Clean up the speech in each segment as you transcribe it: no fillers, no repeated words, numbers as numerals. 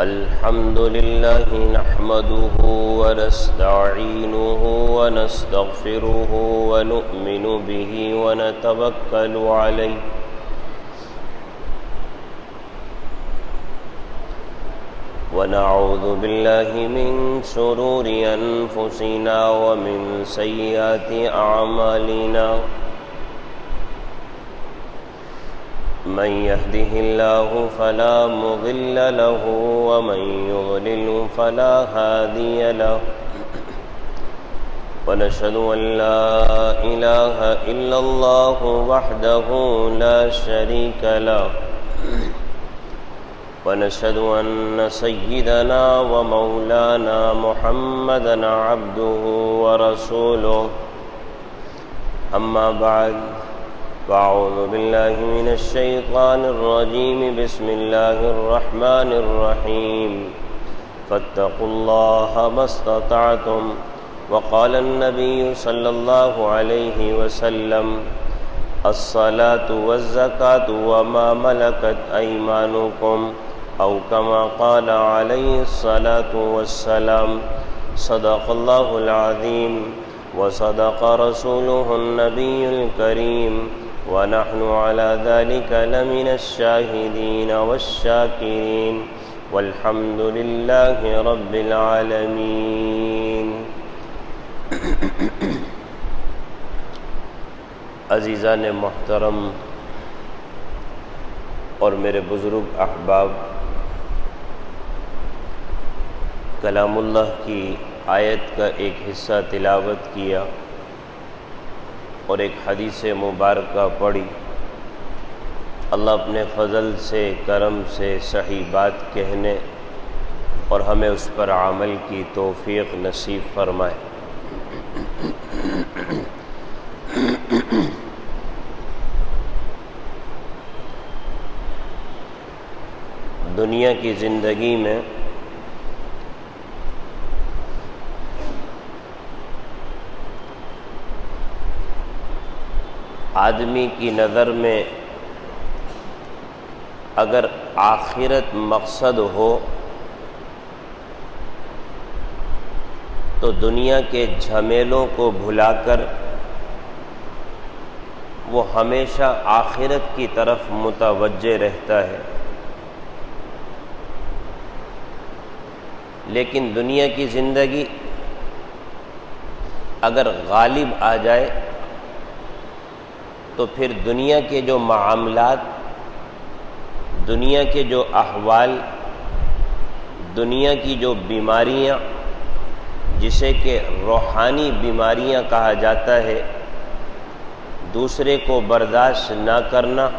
الحمد لله نحمده ونستعينه ونستغفره ونؤمن به ونتوكل عليه ونعوذ بالله من شرور أنفسنا ومن سيئات أعمالنا من يهده الله فلا مضل له ومن يضلل فلا هادي له ونشهد أن لا إله إلا الله وحده لا شريك له ونشهد أن سيدنا ومولانا محمدا عبده ورسوله أما بعد فأعوذ بالله من الشيطان الرجيم بسم الله الرحمن الرحيم فاتقوا الله ما استطعتم وقال النبي صلى الله عليه وسلم الصلاة والزكاة وما ملكت أيمانكم أو كما قال عليه الصلاة والسلام صدق الله العظيم وصدق رسوله النبي الكريم ونحن على ذلك لمن الشاهدين والشاكرين والحمد لله رب العالمين. عزیزان محترم اور میرے بزرگ احباب، کلام اللہ کی آیت کا ایک حصہ تلاوت کیا اور ایک حدیث مبارکہ پڑھی. اللہ اپنے فضل سے، کرم سے صحیح بات کہنے اور ہمیں اس پر عمل کی توفیق نصیب فرمائے. دنیا کی زندگی میں آدمی کی نظر میں اگر آخرت مقصد ہو تو دنیا کے جھمیلوں کو بھلا کر وہ ہمیشہ آخرت کی طرف متوجہ رہتا ہے. لیکن دنیا کی زندگی اگر غالب آ جائے تو پھر دنیا کے جو معاملات، دنیا کے جو احوال، دنیا کی جو بیماریاں جسے کہ روحانی بیماریاں کہا جاتا ہے، دوسرے کو برداشت نہ کرنا،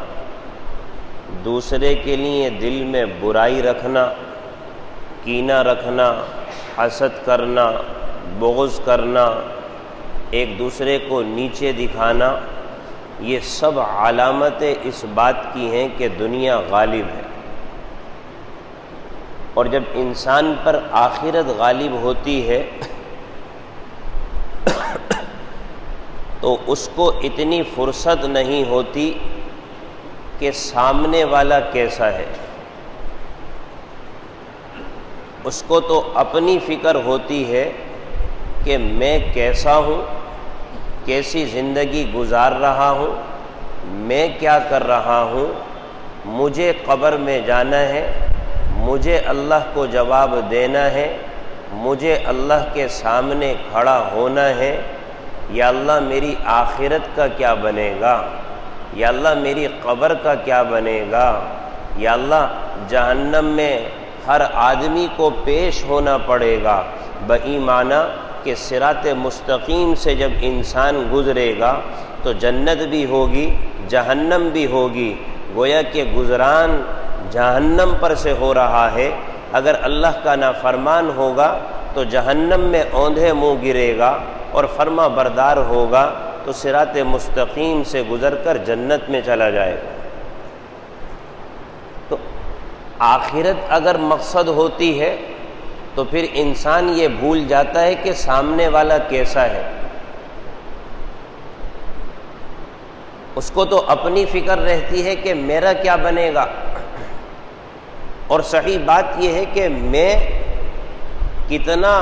دوسرے کے لیے دل میں برائی رکھنا، کینہ رکھنا، حسد کرنا، بغض کرنا، ایک دوسرے کو نیچے دکھانا، یہ سب علامتیں اس بات کی ہیں کہ دنیا غالب ہے. اور جب انسان پر آخرت غالب ہوتی ہے تو اس کو اتنی فرصت نہیں ہوتی کہ سامنے والا کیسا ہے. اس کو تو اپنی فکر ہوتی ہے کہ میں کیسا ہوں، کیسی زندگی گزار رہا ہوں، میں کیا کر رہا ہوں، مجھے قبر میں جانا ہے، مجھے اللہ کو جواب دینا ہے، مجھے اللہ کے سامنے کھڑا ہونا ہے. یا اللہ میری آخرت کا کیا بنے گا، یا اللہ میری قبر کا کیا بنے گا، یا اللہ جہنم میں ہر آدمی کو پیش ہونا پڑے گا بایمانہ کہ صراط مستقیم سے جب انسان گزرے گا تو جنت بھی ہوگی، جہنم بھی ہوگی. گویا کہ گزران جہنم پر سے ہو رہا ہے. اگر اللہ کا نافرمان ہوگا تو جہنم میں اوندھے منہ گرے گا، اور فرما بردار ہوگا تو صراط مستقیم سے گزر کر جنت میں چلا جائے گا. تو آخرت اگر مقصد ہوتی ہے تو پھر انسان یہ بھول جاتا ہے کہ سامنے والا کیسا ہے. اس کو تو اپنی فکر رہتی ہے کہ میرا کیا بنے گا. اور صحیح بات یہ ہے کہ میں کتنا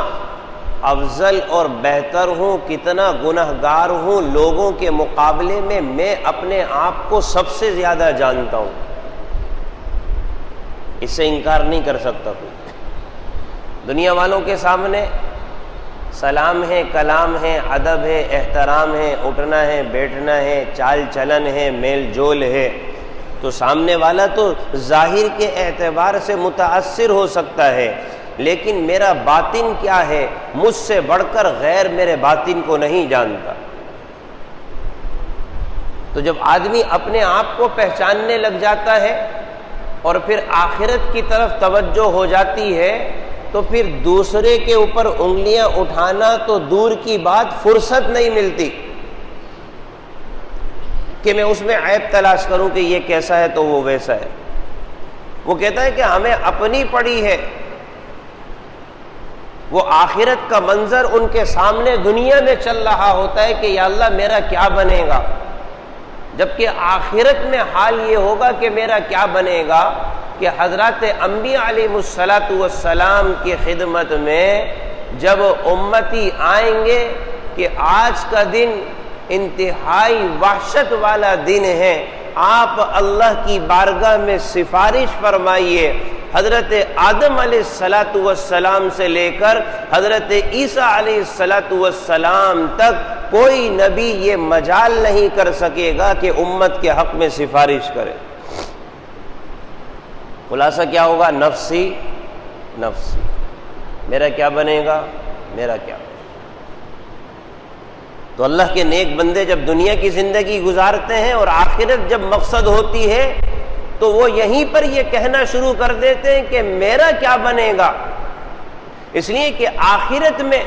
افضل اور بہتر ہوں، کتنا گنہگار ہوں لوگوں کے مقابلے میں اپنے آپ کو سب سے زیادہ جانتا ہوں، اس سے انکار نہیں کر سکتا کوئی۔ دنیا والوں کے سامنے سلام ہے، کلام ہے، ادب ہے، احترام ہے، اٹھنا ہے، بیٹھنا ہے، چال چلن ہے، میل جول ہے، تو سامنے والا تو ظاہر کے اعتبار سے متاثر ہو سکتا ہے، لیکن میرا باطن کیا ہے، مجھ سے بڑھ کر غیر میرے باطن کو نہیں جانتا۔ تو جب آدمی اپنے آپ کو پہچاننے لگ جاتا ہے اور پھر آخرت کی طرف توجہ ہو جاتی ہے، تو پھر دوسرے کے اوپر انگلیاں اٹھانا تو دور کی بات، فرصت نہیں ملتی کہ میں اس میں عیب تلاش کروں کہ یہ کیسا ہے تو وہ ویسا ہے۔ وہ کہتا ہے کہ ہمیں اپنی پڑی ہے، وہ آخرت کا منظر ان کے سامنے دنیا میں چل رہا ہوتا ہے کہ یا اللہ میرا کیا بنے گا، جبکہ آخرت میں حال یہ ہوگا کہ میرا کیا بنے گا کہ حضرات انبیاء علیہ السلام کی خدمت میں جب امتی آئیں گے کہ آج کا دن انتہائی وحشت والا دن ہے، آپ اللہ کی بارگاہ میں سفارش فرمائیے، حضرت آدم علیہ السلام سے لے کر حضرت عیسیٰ علیہ السلام تک کوئی نبی یہ مجال نہیں کر سکے گا کہ امت کے حق میں سفارش کرے۔ خلاصہ کیا ہوگا؟ نفسی نفسی، میرا کیا بنے گا، میرا کیا بنے گا۔ تو اللہ کے نیک بندے جب دنیا کی زندگی گزارتے ہیں اور آخرت جب مقصد ہوتی ہے تو وہ یہیں پر یہ کہنا شروع کر دیتے ہیں کہ میرا کیا بنے گا، اس لیے کہ آخرت میں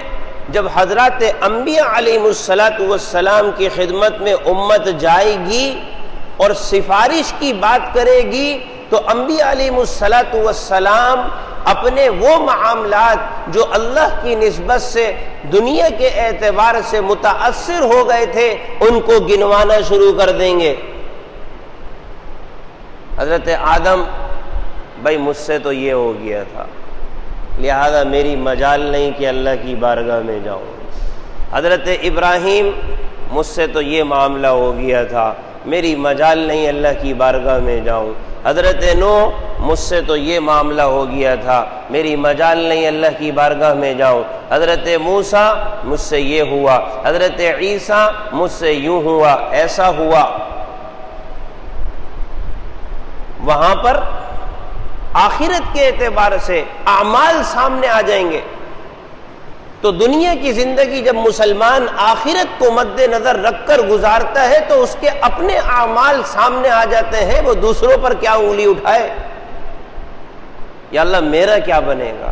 جب حضرات انبیاء علیہ السلام کی خدمت میں امت جائے گی اور سفارش کی بات کرے گی تو انبیاء علیہ السلام اپنے وہ معاملات جو اللہ کی نسبت سے دنیا کے اعتبار سے متاثر ہو گئے تھے ان کو گنوانا شروع کر دیں گے۔ حضرت آدم، بھائی مجھ سے تو یہ ہو گیا تھا، لہذا میری مجال نہیں کہ اللہ کی بارگاہ میں جاؤں۔ حضرت ابراہیم، مجھ سے تو یہ معاملہ ہو گیا تھا، میری مجال نہیں اللہ کی بارگاہ میں جاؤں۔ حضرت نوح، مجھ سے تو یہ معاملہ ہو گیا تھا، میری مجال نہیں اللہ کی بارگاہ میں جاؤں۔ حضرت موسیٰ، مجھ سے یہ ہوا۔ حضرت عیسیٰ، مجھ سے یوں ہوا، ایسا ہوا۔ وہاں پر آخرت کے اعتبار سے اعمال سامنے آ جائیں گے۔ تو دنیا کی زندگی جب مسلمان آخرت کو مد نظر رکھ کر گزارتا ہے تو اس کے اپنے اعمال سامنے آ جاتے ہیں، وہ دوسروں پر کیا انگلی اٹھائے، یا اللہ میرا کیا بنے گا۔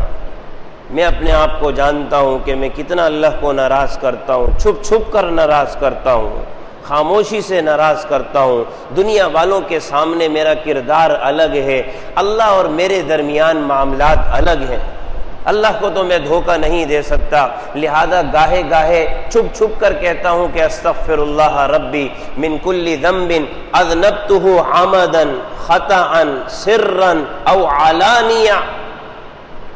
میں اپنے آپ کو جانتا ہوں کہ میں کتنا اللہ کو ناراض کرتا ہوں، چھپ چھپ کر ناراض کرتا ہوں، خاموشی سے ناراض کرتا ہوں۔ دنیا والوں کے سامنے میرا کردار الگ ہے، اللہ اور میرے درمیان معاملات الگ ہیں۔ اللہ کو تو میں دھوکہ نہیں دے سکتا، لہذا گاہے گاہے چھپ چھپ کر کہتا ہوں کہ استغفر اللہ ربی من کل ذنب اذنبتہ عمدا خطأ سرا او علانیہ۔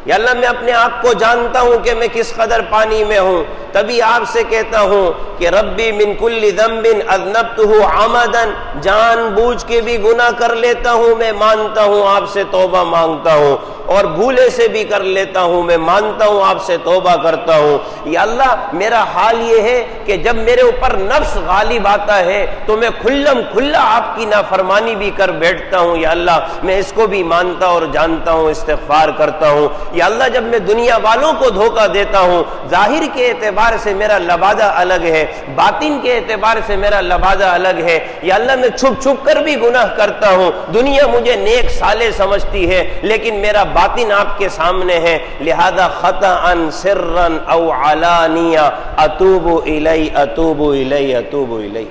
یا اللہ میں اپنے آپ کو جانتا ہوں کہ میں کس قدر پانی میں ہوں، تبھی آپ سے کہتا ہوں کہ ربی من کل ذنب اذنبتہ عمدا، جان بوجھ کے بھی گناہ کر لیتا ہوں، میں مانتا ہوں آپ سے توبہ مانگتا ہوں، اور بھولے سے بھی کر لیتا ہوں، میں مانتا ہوں آپ سے توبہ کرتا ہوں۔ یا اللہ میرا حال یہ ہے کہ جب میرے اوپر نفس غالب آتا ہے تو میں کھلم کھلا آپ کی نافرمانی بھی کر بیٹھتا ہوں۔ یا اللہ میں اس کو بھی مانتا اور جانتا ہوں، استغفار کرتا ہوں۔ یا اللہ جب میں دنیا والوں کو دھوکہ دیتا ہوں، ظاہر کے اعتبار سے میرا لبادہ الگ ہے، باطن کے اعتبار سے میرا لبادہ الگ ہے۔ یا اللہ میں چھپ چھپ کر بھی گناہ کرتا ہوں، دنیا مجھے نیک صالح سمجھتی ہے لیکن میرا باطن آپ کے سامنے ہے، لہذا خطأ سرا او علانیہ اتوب الی اتوب الی اتوب الی۔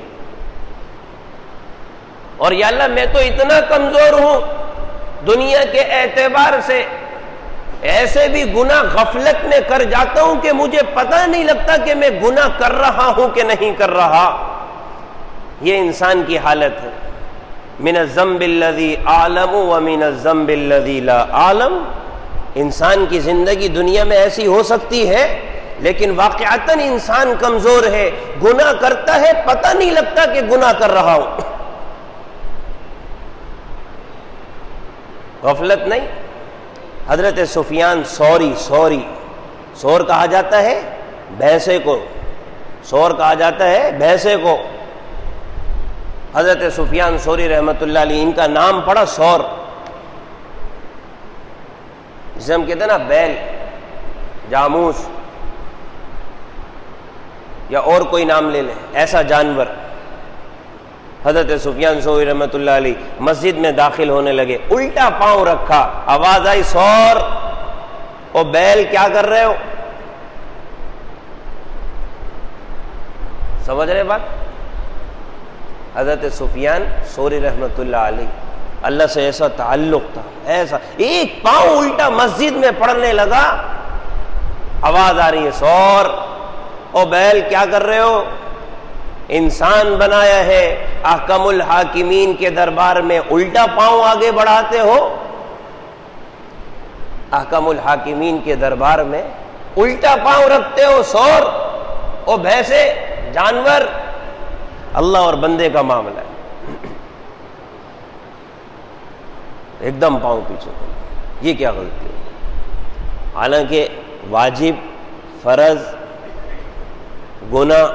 اور یا اللہ میں تو اتنا کمزور ہوں دنیا کے اعتبار سے، ایسے بھی گناہ غفلت میں کر جاتا ہوں کہ مجھے پتہ نہیں لگتا کہ میں گناہ کر رہا ہوں کہ نہیں کر رہا۔ یہ انسان کی حالت ہے۔ من الذنب الذی اعلم ومن الذنب الذی لا اعلم. انسان کی زندگی دنیا میں ایسی ہو سکتی ہے لیکن واقعتاً انسان کمزور ہے، گناہ کرتا ہے، پتہ نہیں لگتا کہ گناہ کر رہا ہوں. غفلت نہیں. حضرت سفیان ثوری، سور کہا جاتا ہے بھینسے کو، سور کہا جاتا ہے بھینسے کو. حضرت سفیان ثوری رحمۃ اللہ علیہ، ان کا نام پڑا سور، جسے ہم کہتے ہیں نا بیل، جاموس یا اور کوئی نام لے لیں، ایسا جانور. حضرت سفیان ثوری رحمۃ اللہ علیہ مسجد میں داخل ہونے لگے، الٹا پاؤں رکھا، آواز آئی سور او بیل کیا کر رہے ہو؟ سمجھ رہے بات؟ حضرت سفیان ثوری رحمۃ اللہ علیہ، اللہ سے ایسا تعلق تھا، ایسا ایک پاؤں الٹا مسجد میں پڑھنے لگا، آواز آ رہی ہے سور او بیل کیا کر رہے ہو؟ انسان بنایا ہے، احکم الحاکمین کے دربار میں الٹا پاؤں آگے بڑھاتے ہو؟ احکم الحاکمین کے دربار میں الٹا پاؤں رکھتے ہو؟ سور او بھینسے، جانور. اللہ اور بندے کا معاملہ ہے، ایک دم پاؤں پیچھے. یہ کیا غلطی ہے؟ حالانکہ واجب، فرض، گناہ،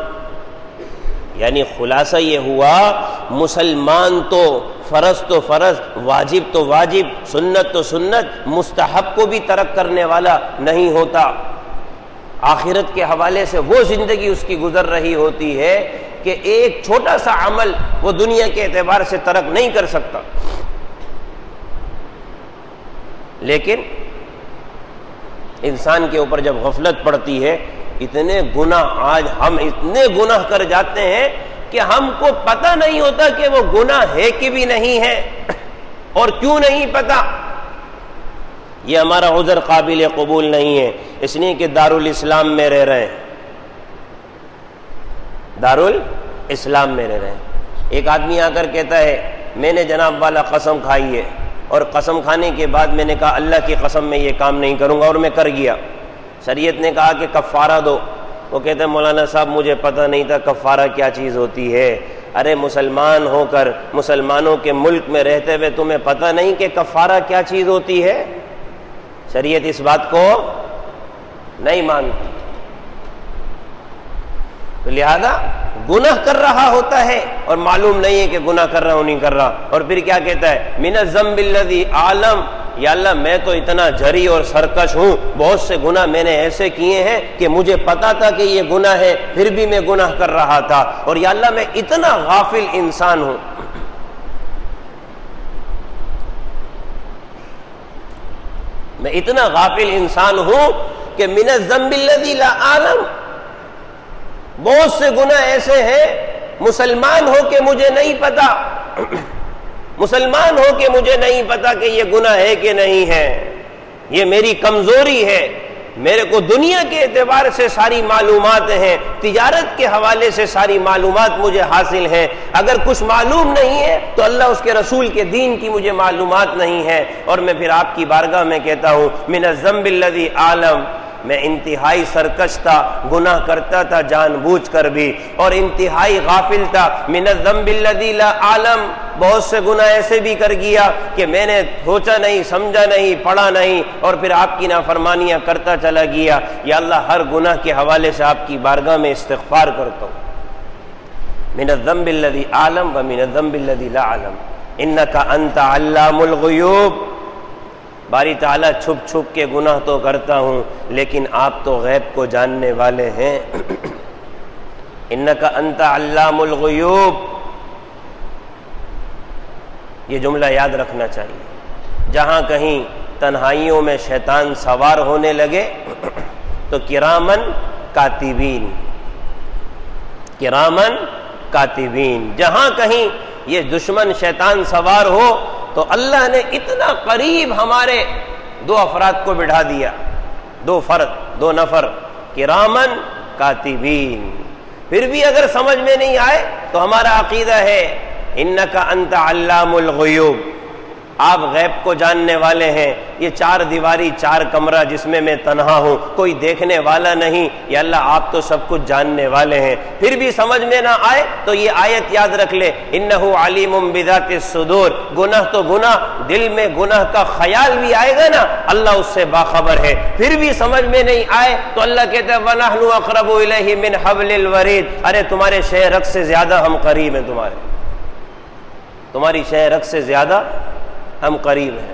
یعنی خلاصہ یہ ہوا مسلمان تو فرض تو فرض، واجب تو واجب، سنت تو سنت، مستحب کو بھی ترک کرنے والا نہیں ہوتا. آخرت کے حوالے سے وہ زندگی اس کی گزر رہی ہوتی ہے کہ ایک چھوٹا سا عمل وہ دنیا کے اعتبار سے ترک نہیں کر سکتا. لیکن انسان کے اوپر جب غفلت پڑتی ہے، اتنے گناہ، آج ہم اتنے گناہ کر جاتے ہیں کہ ہم کو پتہ نہیں ہوتا کہ وہ گناہ ہے کہ بھی نہیں ہے، اور کیوں نہیں پتہ. یہ ہمارا عذر قابل قبول نہیں ہے، اس لیے کہ دارالاسلام میں رہ رہے ہیں، دارالاسلام میں رہ رہے ہیں. ایک آدمی آ کر کہتا ہے میں نے جناب والا قسم کھائی ہے، اور قسم کھانے کے بعد میں نے کہا اللہ کی قسم میں یہ کام نہیں کروں گا، اور میں کر گیا. شریعت نے کہا کہ کفارہ دو. وہ کہتے ہیں مولانا صاحب مجھے پتہ نہیں تھا کفارہ کیا چیز ہوتی ہے. ارے مسلمان ہو کر، مسلمانوں کے ملک میں رہتے ہوئے تمہیں پتہ نہیں کہ کفارہ کیا چیز ہوتی ہے؟ شریعت اس بات کو نہیں مانتی. تو لہذا گناہ کر رہا ہوتا ہے اور معلوم نہیں ہے کہ گناہ کر رہا ہوں نہیں کر رہا، اور پھر کیا کہتا ہے من الذنب الذی اعلم، یا اللہ میں تو اتنا جری اور سرکش ہوں، بہت سے گناہ میں نے ایسے کیے ہیں کہ مجھے پتا تھا کہ یہ گناہ ہے پھر بھی میں گناہ کر رہا تھا، اور یا اللہ میں اتنا غافل انسان ہوں. میں اتنا غافل انسان ہوں کہ من الذنب الذی لا اعلم، بہت سے گناہ ایسے ہیں مسلمان ہو کے مجھے نہیں پتا، مسلمان ہو کے مجھے نہیں پتا کہ یہ گناہ ہے کہ نہیں ہے. یہ میری کمزوری ہے. میرے کو دنیا کے اعتبار سے ساری معلومات ہیں، تجارت کے حوالے سے ساری معلومات مجھے حاصل ہیں. اگر کچھ معلوم نہیں ہے تو اللہ اس کے رسول کے دین کی مجھے معلومات نہیں ہے. اور میں پھر آپ کی بارگاہ میں کہتا ہوں من الذنب الذی اعلم، میں انتہائی سرکش تھا، گناہ کرتا تھا جان بوجھ کر بھی، اور انتہائی غافل تھا. من الذنب الذی لا اعلم، بہت سے گناہ ایسے بھی کر گیا کہ میں نے سوچا نہیں، سمجھا نہیں، پڑھا نہیں، اور پھر آپ کی نافرمانیاں کرتا چلا گیا. یا اللہ ہر گناہ کے حوالے سے آپ کی بارگاہ میں استغفار کرتا ہوں. من الذنب الذی اعلم ومن الذنب الذی لا اعلم انک انت علام الغیوب. باری تعالیٰ چھپ چھپ کے گناہ تو کرتا ہوں لیکن آپ تو غیب کو جاننے والے ہیں. انک انت علام الغیوب، یہ جملہ یاد رکھنا چاہیے. جہاں کہیں تنہائیوں میں شیطان سوار ہونے لگے تو کرامن کاتبین، کرامن کاتبین. جہاں کہیں یہ دشمن شیطان سوار ہو تو اللہ نے اتنا قریب ہمارے دو افراد کو بٹھا دیا، دو نفر کرامن کاتبین. پھر بھی اگر سمجھ میں نہیں آئے تو ہمارا عقیدہ ہے انک انت علام الغیوب، آپ غیب کو جاننے والے ہیں۔ یہ 4 دیواری 4 کمرہ جس میں میں تنہا ہوں، کوئی دیکھنے والا نہیں، یا اللہ آپ تو سب کچھ جاننے والے ہیں۔ پھر بھی سمجھ میں نہ آئے تو یہ آیت یاد رکھ لے، انہ علیم بذات الصدور، گناہ تو گناہ، دل میں گناہ کا خیال بھی آئے گا نا، اللہ اس سے باخبر ہے۔ پھر بھی سمجھ میں نہیں آئے تو اللہ کہتا ہے وَنَحْنُ أَقْرَبُ إِلَيْهِ مِنْ حَبْلِ الْوَرِيدِ، ارے تمہارے شہ رگ سے زیادہ ہم قریب ہیں، تمہاری شہ رگ سے زیادہ ہم قریب ہیں۔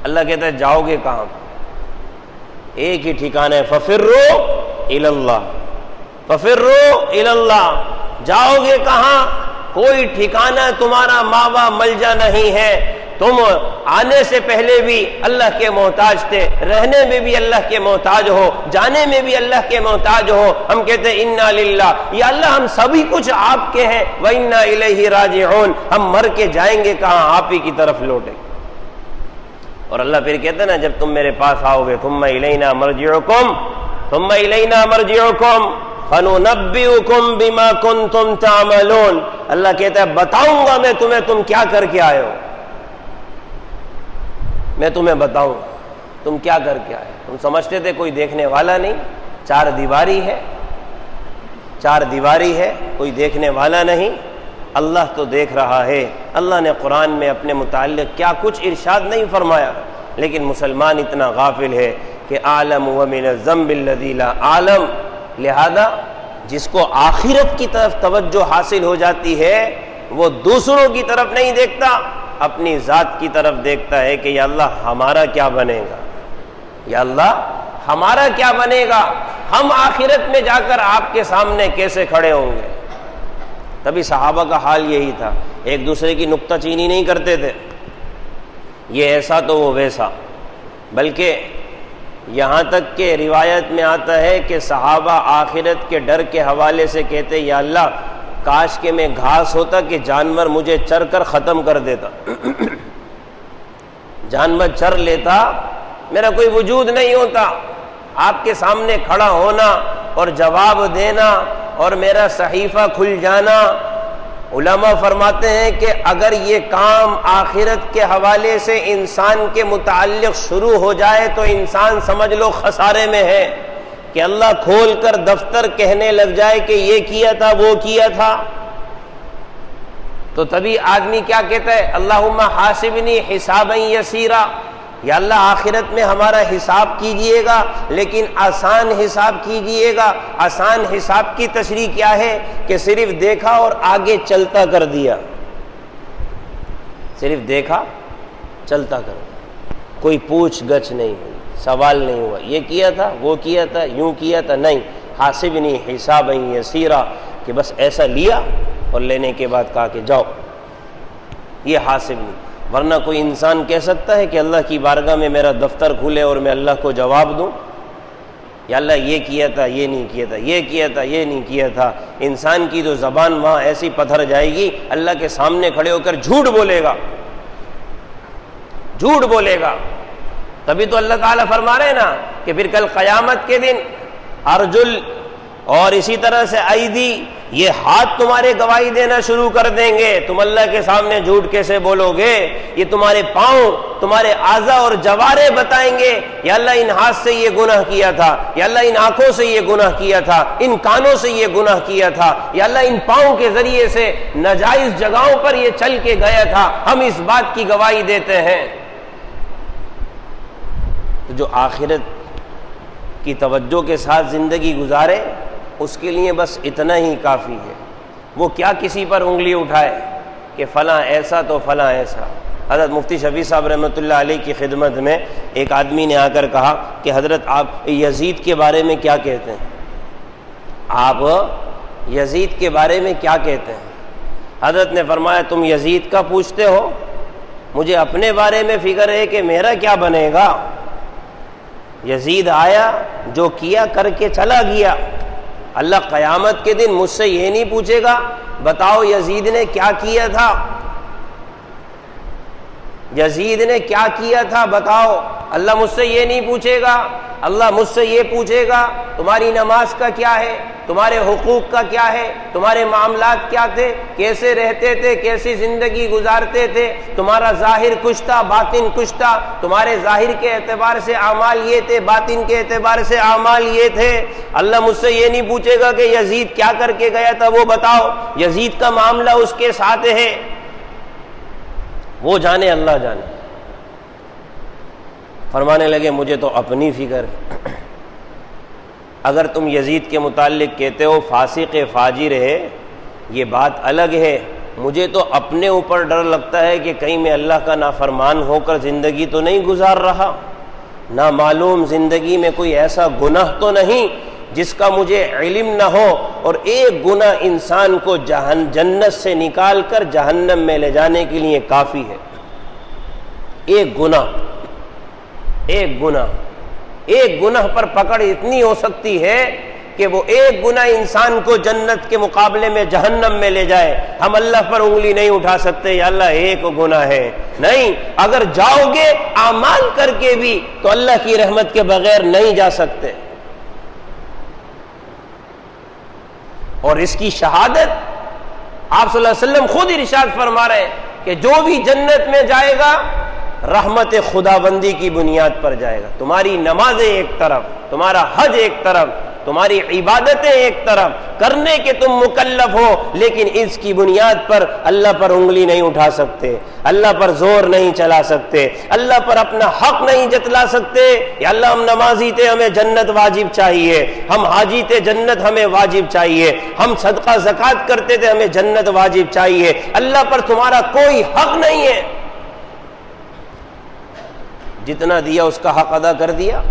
اللہ کہتا ہے جاؤ گے کہاں؟ ایک ہی ٹھکانہ ہے، فَفِرُّوا إِلَى اللَّهِ، فَفِرُّوا إِلَى اللَّهِ، جاؤ گے کہاں؟ کوئی ٹھکانہ تمہارا ماوا ملجا نہیں ہے۔ تم آنے سے پہلے بھی اللہ کے محتاج تھے، رہنے میں بھی اللہ کے محتاج ہو، جانے میں بھی اللہ کے محتاج ہو۔ ہم کہتے ہیں انا للہ، یا اللہ ہم سبھی کچھ آپ کے ہیں، وَإِنَّا إِلَيْهِ رَاجِعُونَ، ہم مر کے جائیں گے کہاں؟ آپ ہی کی طرف لوٹیں گے۔ اور اللہ پھر کہتے ہیں نا جب تم میرے پاس آؤ گے ثُمَّ إِلَيْنَا مَرْجِعُكُمْ ثُمَّ إِلَيْنَا مَرْجِعُكُمْ فَنُنَبِّئُكُمْ بِمَا كُنْتُمْ تَعْمَلُونَ، اللہ کہتا ہے بتاؤں گا میں تمہیں تم کیا کر کے آئے ہو، میں تمہیں بتاؤں تم کیا کر کے آئے۔ تم سمجھتے تھے کوئی دیکھنے والا نہیں، 4 دیواری ہے، 4 دیواری ہے، کوئی دیکھنے والا نہیں، اللہ تو دیکھ رہا ہے۔ اللہ نے قرآن میں اپنے متعلق کیا کچھ ارشاد نہیں فرمایا، لیکن مسلمان اتنا غافل ہے کہ عالم ومن الذنب الذی لا عالم، لہذا جس کو آخرت کی طرف توجہ حاصل ہو جاتی ہے وہ دوسروں کی طرف نہیں دیکھتا، اپنی ذات کی طرف دیکھتا ہے کہ یا اللہ ہمارا کیا بنے گا، یا اللہ ہمارا کیا بنے گا، ہم آخرت میں جا کر آپ کے سامنے کیسے کھڑے ہوں گے۔ تبھی صحابہ کا حال یہی تھا، ایک دوسرے کی نکتہ چینی نہیں کرتے تھے، یہ ایسا تو وہ ویسا، بلکہ یہاں تک کہ روایت میں آتا ہے کہ صحابہ آخرت کے ڈر کے حوالے سے کہتے یا اللہ کاش کہ میں گھاس ہوتا کہ جانور مجھے چر کر ختم کر دیتا، جانور چر لیتا، میرا کوئی وجود نہیں ہوتا، آپ کے سامنے کھڑا ہونا اور جواب دینا اور میرا صحیفہ کھل جانا۔ علماء فرماتے ہیں کہ اگر یہ کام آخرت کے حوالے سے انسان کے متعلق شروع ہو جائے تو انسان سمجھ لو خسارے میں ہے، کہ اللہ کھول کر دفتر کہنے لگ جائے کہ یہ کیا تھا وہ کیا تھا، تو تبھی آدمی کیا کہتا ہے اللہم حاسبنی حسابا یسیرا، یا اللہ آخرت میں ہمارا حساب کیجئے گا لیکن آسان حساب کیجئے گا۔ آسان حساب کی تشریح کیا ہے کہ صرف دیکھا اور آگے چلتا کر دیا، صرف دیکھا چلتا کر دیا، کوئی پوچھ گچھ نہیں ہوئی، سوال نہیں ہوا یہ کیا تھا وہ کیا تھا یوں کیا تھا، نہیں، حاسبنی حسابا یسیرا، کہ بس ایسا لیا اور لینے کے بعد کہا کہ جاؤ، یہ حاسبنی۔ ورنہ کوئی انسان کہہ سکتا ہے کہ اللہ کی بارگاہ میں میرا دفتر کھلے اور میں اللہ کو جواب دوں، یا اللہ یہ کیا تھا یہ نہیں کیا تھا، یہ کیا تھا یہ نہیں کیا تھا۔ انسان کی جو زبان وہاں ایسی پتھر جائے گی، اللہ کے سامنے کھڑے ہو کر جھوٹ بولے گا، جھوٹ بولے گا۔ تبھی تو اللہ تعالیٰ فرما رہے ہیں نا کہ پھر کل قیامت کے دن ارجل اور اسی طرح سے ایدی، یہ ہاتھ تمہارے گواہی دینا شروع کر دیں گے۔ تم اللہ کے سامنے جھوٹ کیسے بولو گے؟ یہ تمہارے پاؤں، تمہارے اعضاء اور جوارے بتائیں گے یا اللہ ان ہاتھ سے یہ گناہ کیا تھا، یا اللہ ان آنکھوں سے یہ گناہ کیا تھا، ان کانوں سے یہ گناہ کیا تھا، یا اللہ ان پاؤں کے ذریعے سے ناجائز جگہوں پر یہ چل کے گیا تھا، ہم اس بات کی گواہی دیتے ہیں۔ تو جو آخرت کی توجہ کے ساتھ زندگی گزارے اس کے لیے بس اتنا ہی کافی ہے۔ وہ کیا کسی پر انگلی اٹھائے کہ فلاں ایسا تو فلاں ایسا۔ حضرت مفتی شفیع صاحب رحمۃ اللہ علیہ کی خدمت میں ایک آدمی نے آ کر کہا کہ حضرت آپ یزید کے بارے میں کیا کہتے ہیں؟ آپ یزید کے بارے میں کیا کہتے ہیں؟ حضرت نے فرمایا تم یزید کا پوچھتے ہو، مجھے اپنے بارے میں فکر ہے کہ میرا کیا بنے گا۔ یزید آیا جو کیا کر کے چلا گیا، اللہ قیامت کے دن مجھ سے یہ نہیں پوچھے گا بتاؤ یزید نے کیا کیا تھا، یزید نے کیا کیا تھا بتاؤ۔ اللہ مجھ سے یہ نہیں پوچھے گا، اللہ مجھ سے یہ پوچھے گا تمہاری نماز کا کیا ہے، تمہارے حقوق کا کیا ہے، تمہارے معاملات کیا تھے، کیسے رہتے تھے، کیسی زندگی گزارتے تھے، تمہارا ظاہر کچھ تھا باطن کچھ تھا، تمہارے ظاہر کے اعتبار سے اعمال یہ تھے، باطن کے اعتبار سے اعمال یہ تھے۔ اللہ مجھ سے یہ نہیں پوچھے گا کہ یزید کیا کر کے گیا تھا وہ بتاؤ، یزید کا معاملہ اس کے ساتھ ہے، وہ جانے اللہ جانے۔ فرمانے لگے مجھے تو اپنی فکر ہے، اگر تم یزید کے متعلق کہتے ہو فاسق فاجر ہے یہ بات الگ ہے، مجھے تو اپنے اوپر ڈر لگتا ہے کہ کہیں میں اللہ کا نافرمان ہو کر زندگی تو نہیں گزار رہا، نامعلوم زندگی میں کوئی ایسا گناہ تو نہیں جس کا مجھے علم نہ ہو، اور ایک گناہ انسان کو جنت سے نکال کر جہنم میں لے جانے کے لیے کافی ہے۔ ایک گناہ پر پکڑ اتنی ہو سکتی ہے کہ وہ ایک گناہ انسان کو جنت کے مقابلے میں جہنم میں لے جائے۔ ہم اللہ پر انگلی نہیں اٹھا سکتے یا اللہ ایک گناہ ہے، نہیں، اگر جاؤ گے اعمال کر کے بھی تو اللہ کی رحمت کے بغیر نہیں جا سکتے۔ اور اس کی شہادت آپ صلی اللہ علیہ وسلم خود ارشاد فرما رہے ہیں کہ جو بھی جنت میں جائے گا رحمت خداوندی کی بنیاد پر جائے گا۔ تمہاری نمازیں ایک طرف، تمہارا حج ایک طرف، تمہاری عبادتیں ایک طرف کرنے کے تم مکلف ہو، لیکن اس کی بنیاد پر اللہ پر انگلی نہیں اٹھا سکتے، اللہ پر زور نہیں چلا سکتے، اللہ پر اپنا حق نہیں جتلا سکتے۔ یا اللہ ہم نمازی تھے ہمیں جنت واجب چاہیے، ہم حاجی تھے جنت ہمیں واجب چاہیے، ہم صدقہ زکوٰۃ کرتے تھے ہمیں جنت واجب چاہیے، اللہ پر تمہارا کوئی حق نہیں ہے۔ جتنا دیا اس کا حق ادا کر دیا،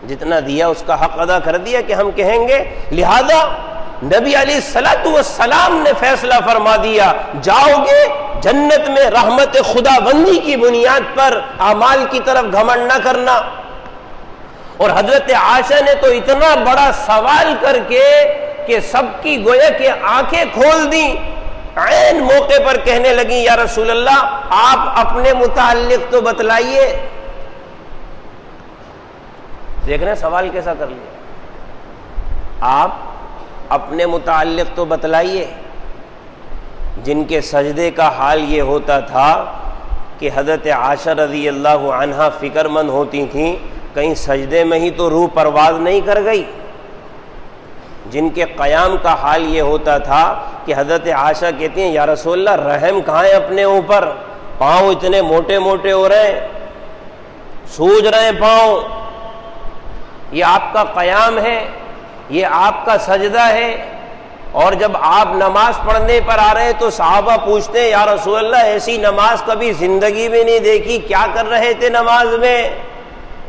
جتنا دیا اس کا حق ادا کر دیا کہ ہم کہیں گے۔ لہذا نبی علیہ الصلوۃ والسلام نے فیصلہ فرما دیا، جاؤ گے جنت میں رحمت خداوندی کی بنیاد پر، اعمال کی طرف گھمنڈ نہ کرنا۔ اور حضرت عائشہ نے تو اتنا بڑا سوال کر کے کہ سب کی گویا کہ آنکھیں کھول دیں، عین موقع پر کہنے لگی یا رسول اللہ آپ اپنے متعلق تو بتلائیے۔ دیکھ رہے ہیں سوال کیسا کر لیا، آپ اپنے متعلق تو بتلائیے۔ جن کے سجدے کا حال یہ ہوتا تھا کہ حضرت عائشہ رضی اللہ عنہا فکر مند ہوتی تھیں کہیں سجدے میں ہی تو روح پرواز نہیں کر گئی۔ جن کے قیام کا حال یہ ہوتا تھا کہ حضرت عائشہ کہتی ہیں یا رسول اللہ رحم کہاں ہے اپنے اوپر، پاؤں اتنے موٹے موٹے ہو رہے ہیں، سوج رہے ہیں پاؤں، یہ آپ کا قیام ہے، یہ آپ کا سجدہ ہے۔ اور جب آپ نماز پڑھنے پر آ رہے ہیں تو صحابہ پوچھتے ہیں یا رسول اللہ ایسی نماز کبھی زندگی میں نہیں دیکھی، کیا کر رہے تھے نماز میں؟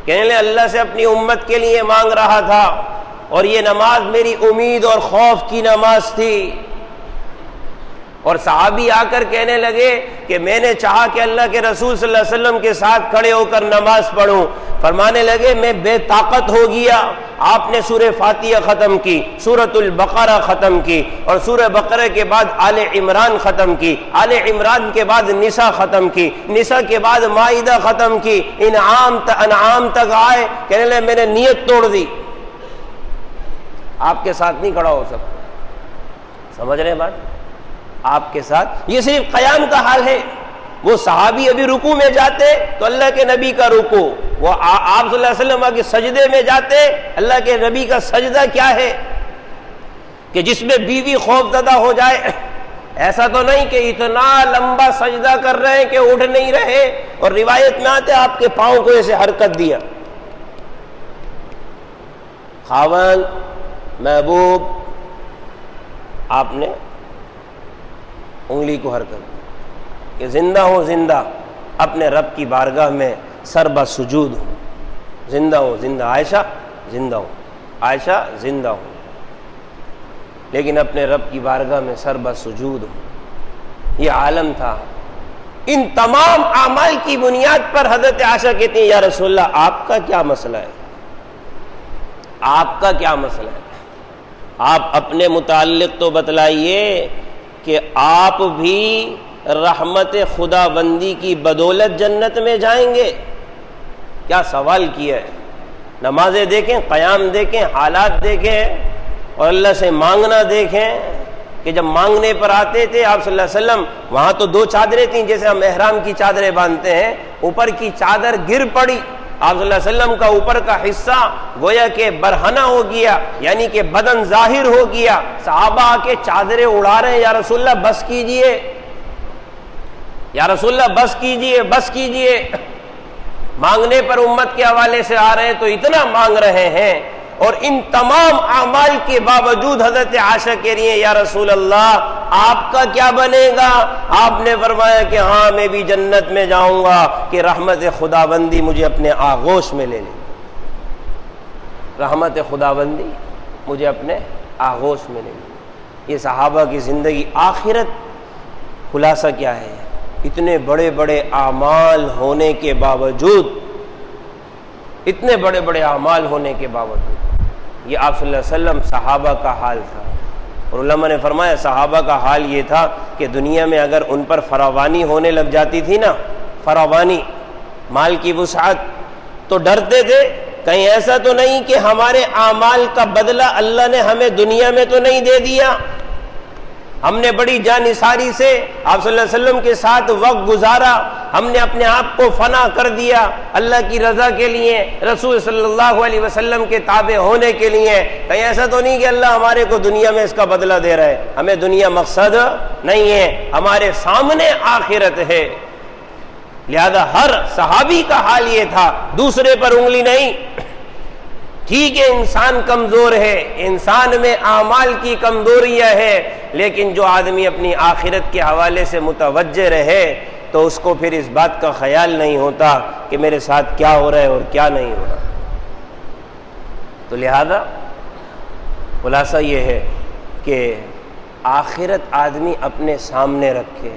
کہنے لگے اللہ سے اپنی امت کے لیے مانگ رہا تھا، اور یہ نماز میری امید اور خوف کی نماز تھی۔ اور صحابی آ کر کہنے لگے کہ میں نے چاہا کہ اللہ کے رسول صلی اللہ علیہ وسلم کے ساتھ کھڑے ہو کر نماز پڑھوں، فرمانے لگے میں بے طاقت ہو گیا۔ آپ نے سورہ فاتحہ ختم کی، سورۃ البقرہ ختم کی، اور سورہ بقرہ کے بعد آل عمران ختم کی، آل عمران کے بعد نساء ختم کی، نساء کے بعد مائدہ ختم کی، انعام تک آئے۔ کہنے لگے میں نے نیت توڑ دی، آپ کے ساتھ نہیں کھڑا ہو سکتا۔ سمجھ رہے ہیں بات؟ آپ کے ساتھ یہ صرف قیام کا حال ہے۔ وہ صحابی ابھی رکوع میں جاتے تو اللہ کے نبی کا رکوع، وہ آپ صلی اللہ علیہ وسلم کے سجدے میں جاتے، اللہ کے نبی کا سجدہ کیا ہے کہ جس میں بیوی خوف زدہ ہو جائے؟ ایسا تو نہیں کہ اتنا لمبا سجدہ کر رہے ہیں کہ اٹھ نہیں رہے، اور روایت میں آتے آپ کے پاؤں کو ایسے حرکت دیا۔ خاوند محبوب آپ نے انگلی کو حرکت دی کہ زندہ ہوں، زندہ اپنے رب کی بارگاہ میں سر بسجود ہوں، زندہ ہوں، زندہ عائشہ زندہ ہوں، عائشہ زندہ ہوں، لیکن اپنے رب کی بارگاہ میں سر بسجود ہوں۔ یہ عالم تھا۔ ان تمام اعمال کی بنیاد پر حضرت عائشہ کہتی ہیں یا رسول اللہ آپ کا کیا مسئلہ ہے، آپ کا کیا مسئلہ ہے، آپ اپنے متعلق تو بتلائیے کہ آپ بھی رحمت خداوندی کی بدولت جنت میں جائیں گے۔ کیا سوال کیا ہے. نمازیں دیکھیں، قیام دیکھیں، حالات دیکھیں، اور اللہ سے مانگنا دیکھیں کہ جب مانگنے پر آتے تھے آپ صلی اللہ علیہ وسلم، وہاں تو 2 چادریں تھیں جیسے ہم احرام کی چادریں باندھتے ہیں، اوپر کی چادر گر پڑی، آپ صلی اللہ علیہ وسلم کا اوپر کا حصہ گویا کہ برہنہ ہو گیا، یعنی کہ بدن ظاہر ہو گیا. صحابہ آ کے چادریں اڑا رہے ہیں، یا رسول اللہ بس کیجئے، یا رسول اللہ بس کیجئے، بس کیجئے. مانگنے پر امت کے حوالے سے آ رہے ہیں تو اتنا مانگ رہے ہیں، اور ان تمام اعمال کے باوجود حضرت عائشہ کہہ رہی ہیں یا رسول اللہ آپ کا کیا بنے گا؟ آپ نے فرمایا کہ ہاں میں بھی جنت میں جاؤں گا کہ رحمت خداوندی مجھے اپنے آغوش میں لے لے، رحمت خداوندی مجھے اپنے آغوش میں لے لے. یہ صحابہ کی زندگی. آخرت خلاصہ کیا ہے؟ اتنے بڑے بڑے اعمال ہونے کے باوجود، اتنے بڑے بڑے اعمال ہونے کے باوجود، یہ آپ صلی اللہ علیہ وسلم صحابہ کا حال تھا. اور علماء نے فرمایا صحابہ کا حال یہ تھا کہ دنیا میں اگر ان پر فراوانی ہونے لگ جاتی تھی نا، فراوانی، مال کی وسعت، تو ڈرتے تھے کہیں ایسا تو نہیں کہ ہمارے اعمال کا بدلہ اللہ نے ہمیں دنیا میں تو نہیں دے دیا. ہم نے بڑی جانثاری سے آپ صلی اللہ علیہ وسلم کے ساتھ وقت گزارا، ہم نے اپنے آپ کو فنا کر دیا اللہ کی رضا کے لیے، رسول صلی اللہ علیہ وسلم کے تابع ہونے کے لیے. کہیں ایسا تو نہیں کہ اللہ ہمارے کو دنیا میں اس کا بدلہ دے رہا ہے. ہمیں دنیا مقصد نہیں ہے، ہمارے سامنے آخرت ہے. لہذا ہر صحابی کا حال یہ تھا، دوسرے پر انگلی نہیں. ٹھیک ہے انسان کمزور ہے، انسان میں اعمال کی کمزوریاں ہے، لیکن جو آدمی اپنی آخرت کے حوالے سے متوجہ رہے تو اس کو پھر اس بات کا خیال نہیں ہوتا کہ میرے ساتھ کیا ہو رہا ہے اور کیا نہیں ہو رہا. تو لہذا خلاصہ یہ ہے کہ آخرت آدمی اپنے سامنے رکھے،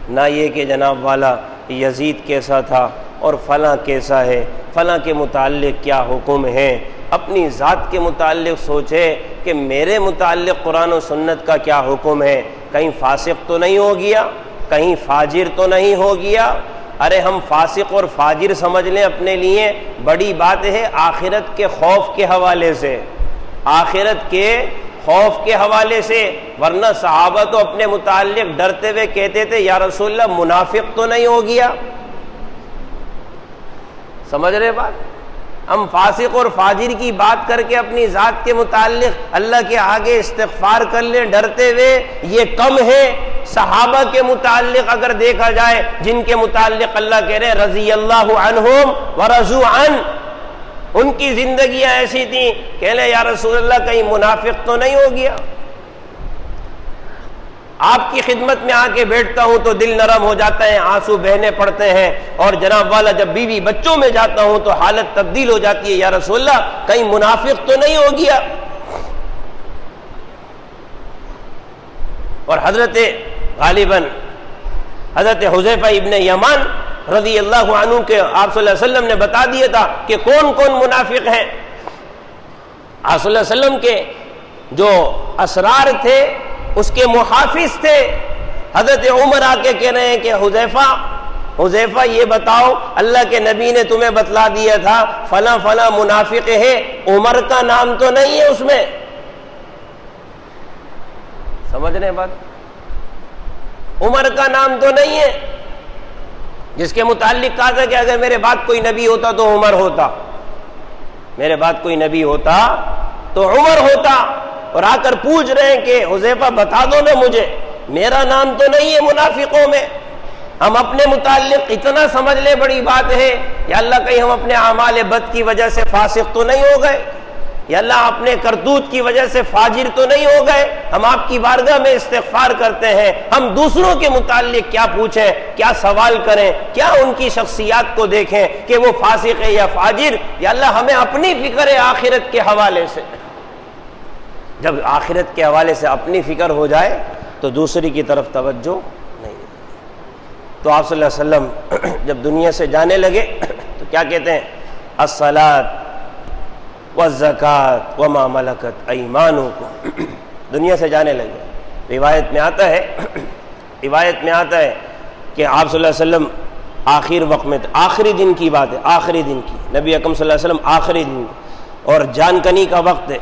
نہ یہ کہ جناب والا یزید کیسا تھا اور فلاں کیسا ہے، فلاں کے متعلق کیا حکم ہے. اپنی ذات کے متعلق سوچے کہ میرے متعلق قرآن و سنت کا کیا حکم ہے. کہیں فاسق تو نہیں ہو گیا، کہیں فاجر تو نہیں ہو گیا. ارے ہم فاسق اور فاجر سمجھ لیں اپنے لیے بڑی بات ہے آخرت کے خوف کے حوالے سے، آخرت کے خوف کے حوالے سے. ورنہ صحابہ تو اپنے متعلق ڈرتے ہوئے کہتے تھے یا رسول اللہ منافق تو نہیں ہو گیا. سمجھ رہے بات؟ ہم فاسق اور فاجر کی بات کر کے اپنی ذات کے متعلق اللہ کے آگے استغفار کر لیں ڈرتے ہوئے، یہ کم ہے. صحابہ کے متعلق اگر دیکھا جائے، جن کے متعلق اللہ کہہ رہے رضی اللہ عنہم ورضوا عنہ، ان کی زندگیاں ایسی تھیں کہ لے یا رسول اللہ کہیں منافق تو نہیں ہو گیا. آپ کی خدمت میں آ کے بیٹھتا ہوں تو دل نرم ہو جاتا ہے، آنسو بہنے پڑتے ہیں، اور جناب والا جب بیوی بچوں میں جاتا ہوں تو حالت تبدیل ہو جاتی ہے، یا رسول اللہ کہیں منافق تو نہیں ہو گیا. اور حضرت غالباً حضرت حذیفہ ابن یمان رضی اللہ عنہ کے آپ صلی اللہ علیہ وسلم نے بتا دیا تھا کہ کون کون منافق ہیں. آپ صلی اللہ علیہ وسلم کے جو اسرار تھے اس کے محافظ تھے. حضرت عمر آ کے کہہ رہے ہیں کہ حذیفہ یہ بتاؤ اللہ کے نبی نے تمہیں بتلا دیا تھا فلاں فلاں منافق ہے، عمر کا نام تو نہیں ہے اس میں. سمجھ رہے ہیں بات؟ عمر کا نام تو نہیں ہے، جس کے متعلق کہا تھا کہ اگر میرے بعد کوئی نبی ہوتا تو عمر ہوتا، میرے بعد کوئی نبی ہوتا تو عمر ہوتا. اور آ کر پوچھ رہے ہیں کہ حذیفہ بتا دو نا مجھے، میرا نام تو نہیں ہے منافقوں میں. ہم اپنے متعلق اتنا سمجھ لیں بڑی بات ہے، یا اللہ کہیں ہم اپنے اعمال بد کی وجہ سے فاسق تو نہیں ہو گئے، یا اللہ اپنے کرتوت کی وجہ سے فاجر تو نہیں ہو گئے. ہم آپ کی بارگاہ میں استغفار کرتے ہیں، ہم دوسروں کے متعلق کیا پوچھیں، کیا سوال کریں، کیا ان کی شخصیات کو دیکھیں کہ وہ فاسق ہے یا فاجر. یا اللہ ہمیں اپنی فکر ہے آخرت کے حوالے سے. جب آخرت کے حوالے سے اپنی فکر ہو جائے تو دوسری کی طرف توجہ نہیں. تو آپ صلی اللہ علیہ وسلم جب دنیا سے جانے لگے تو کیا کہتے ہیں؟ الصلاۃ والزکاۃ وما ملکت ایمانکم. دنیا سے جانے لگے. روایت میں آتا ہے کہ آپ صلی اللہ علیہ وسلم آخر وقت میں تھے، آخری دن کی بات ہے، آخری دن کی، نبی اکرم صلی اللہ علیہ وسلم آخری دن اور جان کنی کا وقت ہے،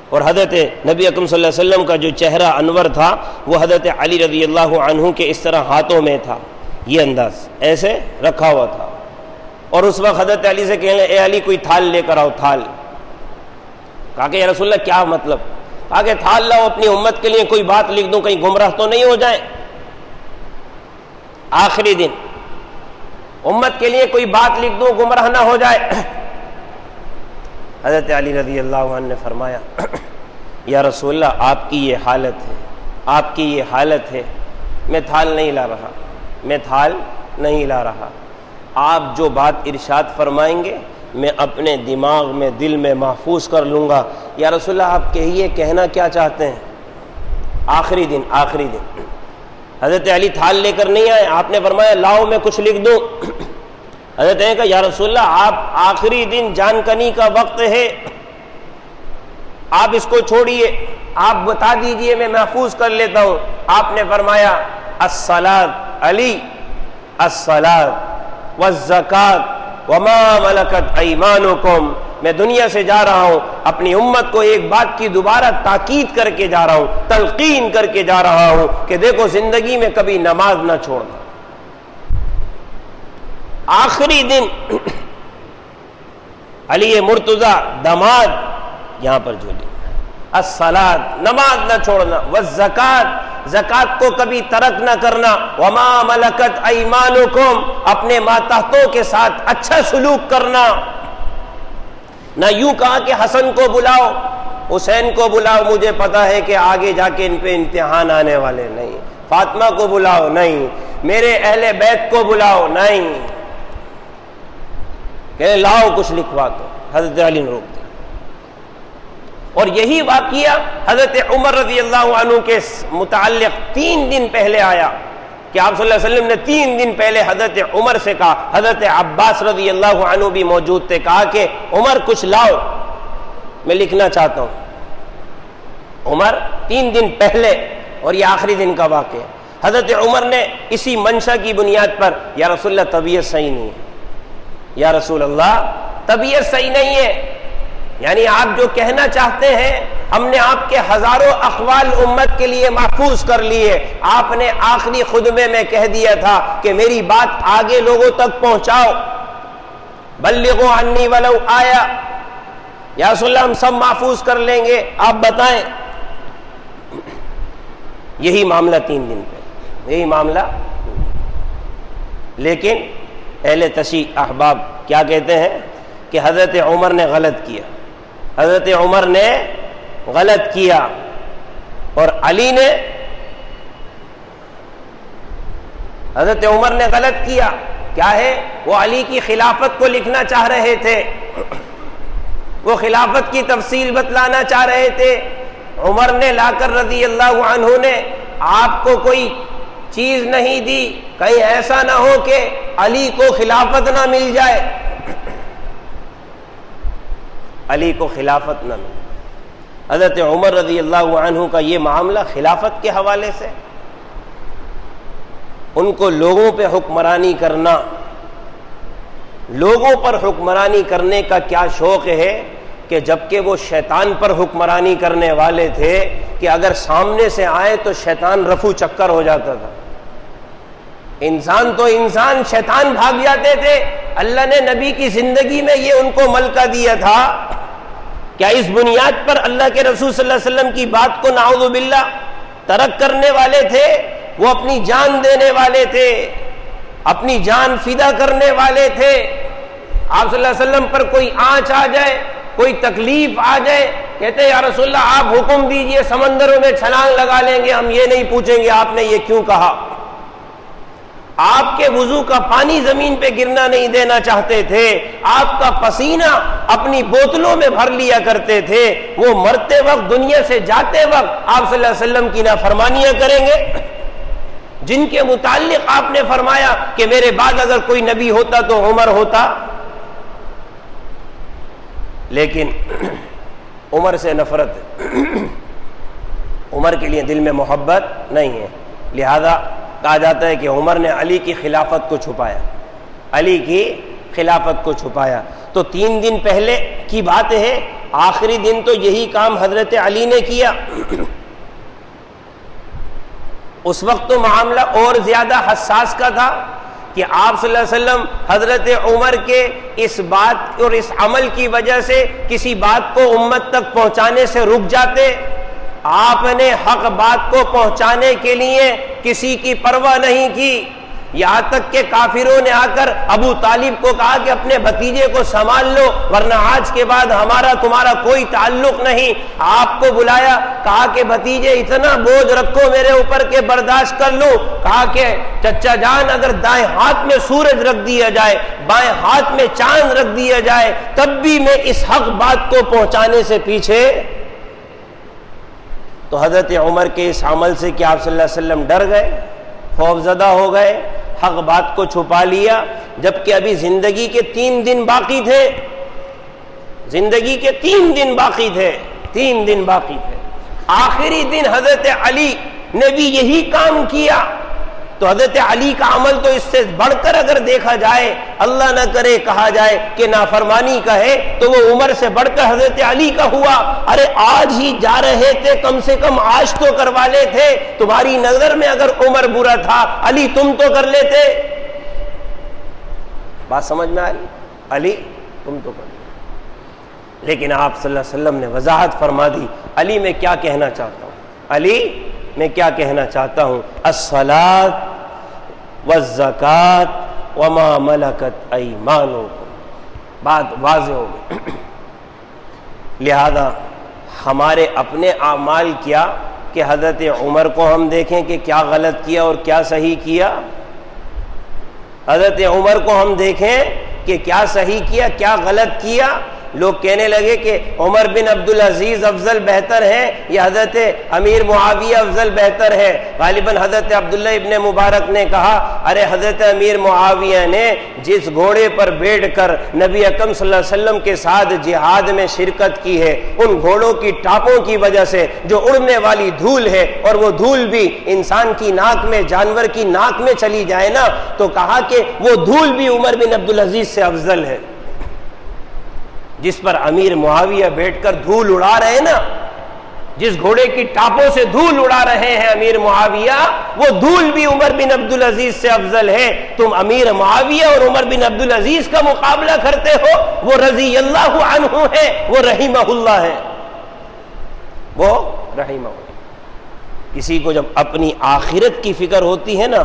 اور حضرت نبی اکرم صلی اللہ علیہ وسلم کا جو چہرہ انور تھا وہ حضرت علی رضی اللہ عنہ کے اس طرح ہاتھوں میں تھا، یہ انداز ایسے رکھا ہوا تھا، اور اس وقت حضرت علی سے کہنے اے علی کوئی تھال لے کر آؤ، تھال۔ کہا کہ یا رسول اللہ کیا مطلب؟ کہا کہ تھال لاؤ، اپنی امت کے لیے کوئی بات لکھ دوں، کہیں گمراہ تو نہیں ہو جائیں، آخری دن امت کے لیے کوئی بات لکھ دوں، گمراہ نہ ہو جائے۔ حضرت علی رضی اللہ عنہ نے فرمایا یا رسول اللہ آپ کی یہ حالت ہے، آپ کی یہ حالت ہے، میں تھال نہیں لا رہا، میں تھال نہیں لا رہا، آپ جو بات ارشاد فرمائیں گے میں اپنے دماغ میں دل میں محفوظ کر لوں گا۔ یا رسول اللہ آپ کہیے، کہنا کیا چاہتے ہیں؟ آخری دن، آخری دن۔ حضرت علی تھال لے کر نہیں آئے، آپ نے فرمایا لاؤ میں کچھ لکھ دوں۔ حضرت نے کہا یا رسول اللہ آپ آخری دن جان کنی کا وقت ہے، آپ اس کو چھوڑیے، آپ بتا دیجئے میں محفوظ کر لیتا ہوں۔ آپ نے فرمایا الصلاۃ علی الصلاۃ والزکاۃ وما ملکت ایمانکم، میں دنیا سے جا رہا ہوں، اپنی امت کو ایک بات کی دوبارہ تاکید کر کے جا رہا ہوں، تلقین کر کے جا رہا ہوں کہ دیکھو زندگی میں کبھی نماز نہ چھوڑنا۔ آخری دن علی مرتضیٰ داماد یہاں پر جو الصلاۃ، نماز نہ چھوڑنا، والزکاۃ، زکات کو کبھی ترک نہ کرنا، وما ملکت ایمانکم، اپنے ماتحتوں کے ساتھ اچھا سلوک کرنا۔ نہ یوں کہا کہ حسن کو بلاؤ، حسین کو بلاؤ، مجھے پتا ہے کہ آگے جا کے ان پہ امتحان آنے والے، نہیں، فاطمہ کو بلاؤ، نہیں، میرے اہل بیت کو بلاؤ، نہیں، کہ لاؤ کچھ لکھوا دو۔ حضرت علی نے روک دیا۔ اور یہی واقعہ حضرت عمر رضی اللہ عنہ کے متعلق 3 دن پہلے آیا کہ آپ صلی اللہ علیہ وسلم نے 3 دن پہلے حضرت عمر سے کہا، حضرت عباس رضی اللہ عنہ بھی موجود تھے، کہا کہ عمر کچھ لاؤ میں لکھنا چاہتا ہوں۔ عمر 3 دن پہلے، اور یہ آخری دن کا واقعہ، حضرت عمر نے اسی منشا کی بنیاد پر یا رسول اللہ طبیعت صحیح نہیں ہے، یا رسول اللہ طبیعت صحیح نہیں ہے، یعنی آپ جو کہنا چاہتے ہیں ہم نے آپ کے ہزاروں اقوال امت کے لیے محفوظ کر لیے، آپ نے آخری خطبے میں کہہ دیا تھا کہ میری بات آگے لوگوں تک پہنچاؤ، بلغوا عنی ولو آیا، یا رسول اللہ ہم سب محفوظ کر لیں گے، آپ بتائیں۔ یہی معاملہ 3 دن پہ، یہی معاملہ، لیکن اہل تشیع احباب کیا کہتے ہیں کہ حضرت عمر نے غلط کیا، حضرت عمر نے غلط کیا، اور علی نے، حضرت عمر نے غلط کیا، کیا ہے؟ وہ علی کی خلافت کو لکھنا چاہ رہے تھے، وہ خلافت کی تفصیل بتلانا چاہ رہے تھے۔ عمر نے لا کر رضی اللہ عنہ نے آپ کو کوئی چیز نہیں دی، کہیں ایسا نہ ہو کہ علی کو خلافت نہ مل جائے، علی کو خلافت نہ مل۔ حضرت عمر رضی اللہ عنہ کا یہ معاملہ خلافت کے حوالے سے، ان کو لوگوں پہ حکمرانی کرنا، لوگوں پر حکمرانی کرنے کا کیا شوق ہے کہ جبکہ وہ شیطان پر حکمرانی کرنے والے تھے کہ اگر سامنے سے آئے تو شیطان رفو چکر ہو جاتا تھا، انسان تو انسان، شیطان بھاگ جاتے تھے۔ اللہ نے نبی کی زندگی میں یہ ان کو ملکہ دیا تھا، کیا اس بنیاد پر اللہ کے رسول صلی اللہ علیہ وسلم کی بات کو نعوذ باللہ ترک کرنے والے تھے؟ وہ اپنی جان دینے والے تھے، اپنی جان فدا کرنے والے تھے۔ آپ صلی اللہ علیہ وسلم پر کوئی آنچ آ جائے، کوئی تکلیف آ جائے، کہتے یا رسول اللہ آپ حکم دیجئے، سمندروں میں چھلانگ لگا لیں گے، ہم یہ نہیں پوچھیں گے آپ نے یہ کیوں کہا۔ آپ کے وضو کا پانی زمین پہ گرنا نہیں دینا چاہتے تھے، آپ کا پسینہ اپنی بوتلوں میں بھر لیا کرتے تھے۔ وہ مرتے وقت، دنیا سے جاتے وقت آپ صلی اللہ علیہ وسلم کی نافرمانیاں کریں گے، جن کے متعلق آپ نے فرمایا کہ میرے بعد اگر کوئی نبی ہوتا تو عمر ہوتا، لیکن عمر سے نفرت ہے، عمر کے لیے دل میں محبت نہیں ہے، لہذا کہا جاتا ہے کہ عمر نے علی کی خلافت کو چھپایا، علی کی خلافت کو چھپایا۔ تو 3 دن پہلے کی بات ہے، آخری دن تو یہی کام حضرت علی نے کیا۔ اس وقت تو معاملہ اور زیادہ حساس کا تھا کہ آپ صلی اللہ علیہ وسلم حضرت عمر کے اس بات اور اس عمل کی وجہ سے کسی بات کو امت تک پہنچانے سے رک جاتے۔ آپ نے حق بات کو پہنچانے کے لیے کسی کی پرواہ نہیں کی، یہاں تک کہ کافروں نے آ کر ابو طالب کو کہا کہ اپنے بھتیجے کو سنبھال لو ورنہ آج کے بعد ہمارا تمہارا کوئی تعلق نہیں۔ آپ کو بلایا، کہا کہ بھتیجے اتنا بوجھ رکھو میرے اوپر کہ برداشت کر لوں۔ کہا کہ چچا جان اگر دائیں ہاتھ میں سورج رکھ دیا جائے، بائیں ہاتھ میں چاند رکھ دیا جائے، تب بھی میں اس حق بات کو پہنچانے سے پیچھے۔ تو حضرت عمر کے اس عمل سے کہ آپ صلی اللہ علیہ وسلم ڈر گئے، خوف زدہ ہو گئے، حق بات کو چھپا لیا، جبکہ ابھی زندگی کے 3 دن باقی تھے، زندگی کے 3 دن باقی تھے، 3 دن باقی تھے۔ آخری دن حضرت علی نے بھی یہی کام کیا۔ تو حضرت علی کا عمل تو اس سے بڑھ کر اگر دیکھا جائے، اللہ نہ کرے کہا جائے کہ نافرمانی کا ہے، تو وہ عمر سے بڑھ کر حضرت علی کا ہوا۔ ارے آج ہی جا رہے تھے، کم سے کم آج تو کروا لیتے۔ تمہاری نظر میں اگر عمر برا تھا، علی تم تو کر لیتے۔ بات سمجھ میں آ رہی؟ علی تم تو کر لیتے، لیکن آپ صلی اللہ علیہ وسلم نے وضاحت فرما دی۔ علی میں کیا کہنا چاہتا ہوں، علی میں کیا کہنا چاہتا ہوں، الصلاۃ والزکاۃ وما ملکت ایمانکم، بات واضح ہو گئی۔ لہذا ہمارے اپنے اعمال کیا کہ حضرت عمر کو ہم دیکھیں کہ کیا غلط کیا اور کیا صحیح کیا، حضرت عمر کو ہم دیکھیں کہ کیا صحیح کیا کیا غلط کیا۔ لوگ کہنے لگے کہ عمر بن عبدالعزیز افضل بہتر ہے یا حضرت امیر معاویہ افضل بہتر ہے۔ غالباً حضرت عبداللہ ابن مبارک نے کہا، ارے حضرت امیر معاویہ نے جس گھوڑے پر بیٹھ کر نبی اکرم صلی اللہ علیہ وسلم کے ساتھ جہاد میں شرکت کی ہے، ان گھوڑوں کی ٹاپوں کی وجہ سے جو اڑنے والی دھول ہے، اور وہ دھول بھی انسان کی ناک میں، جانور کی ناک میں چلی جائے نا، تو کہا کہ وہ دھول بھی عمر بن عبدالعزیز سے افضل ہے۔ جس پر امیر معاویہ بیٹھ کر دھول اڑا رہے ہیں نا، جس گھوڑے کی ٹاپوں سے دھول اڑا رہے ہیں امیر معاویہ، وہ دھول بھی عمر بن عبدالعزیز سے افضل ہے۔ تم امیر معاویہ اور عمر بن عبدالعزیز کا مقابلہ کرتے ہو، وہ رضی اللہ عنہ ہے، وہ رحمہ اللہ ہے، وہ رحمہ اللہ۔ کسی کو جب اپنی آخرت کی فکر ہوتی ہے نا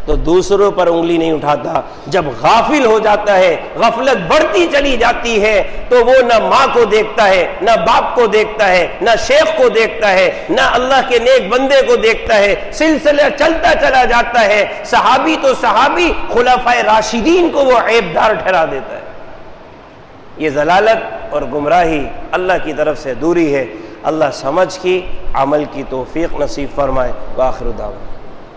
تو دوسروں پر انگلی نہیں اٹھاتا۔ جب غافل ہو جاتا ہے، غفلت بڑھتی چلی جاتی ہے، تو وہ نہ ماں کو دیکھتا ہے، نہ باپ کو دیکھتا ہے، نہ شیخ کو دیکھتا ہے، نہ اللہ کے نیک بندے کو دیکھتا ہے، سلسلہ چلتا چلا جاتا ہے۔ صحابی تو صحابی، خلفائے راشدین کو وہ عیب دار ٹھہرا دیتا ہے۔ یہ ضلالت اور گمراہی اللہ کی طرف سے دوری ہے۔ اللہ سمجھ کی، عمل کی توفیق نصیب فرمائے۔ وآخر دعوانا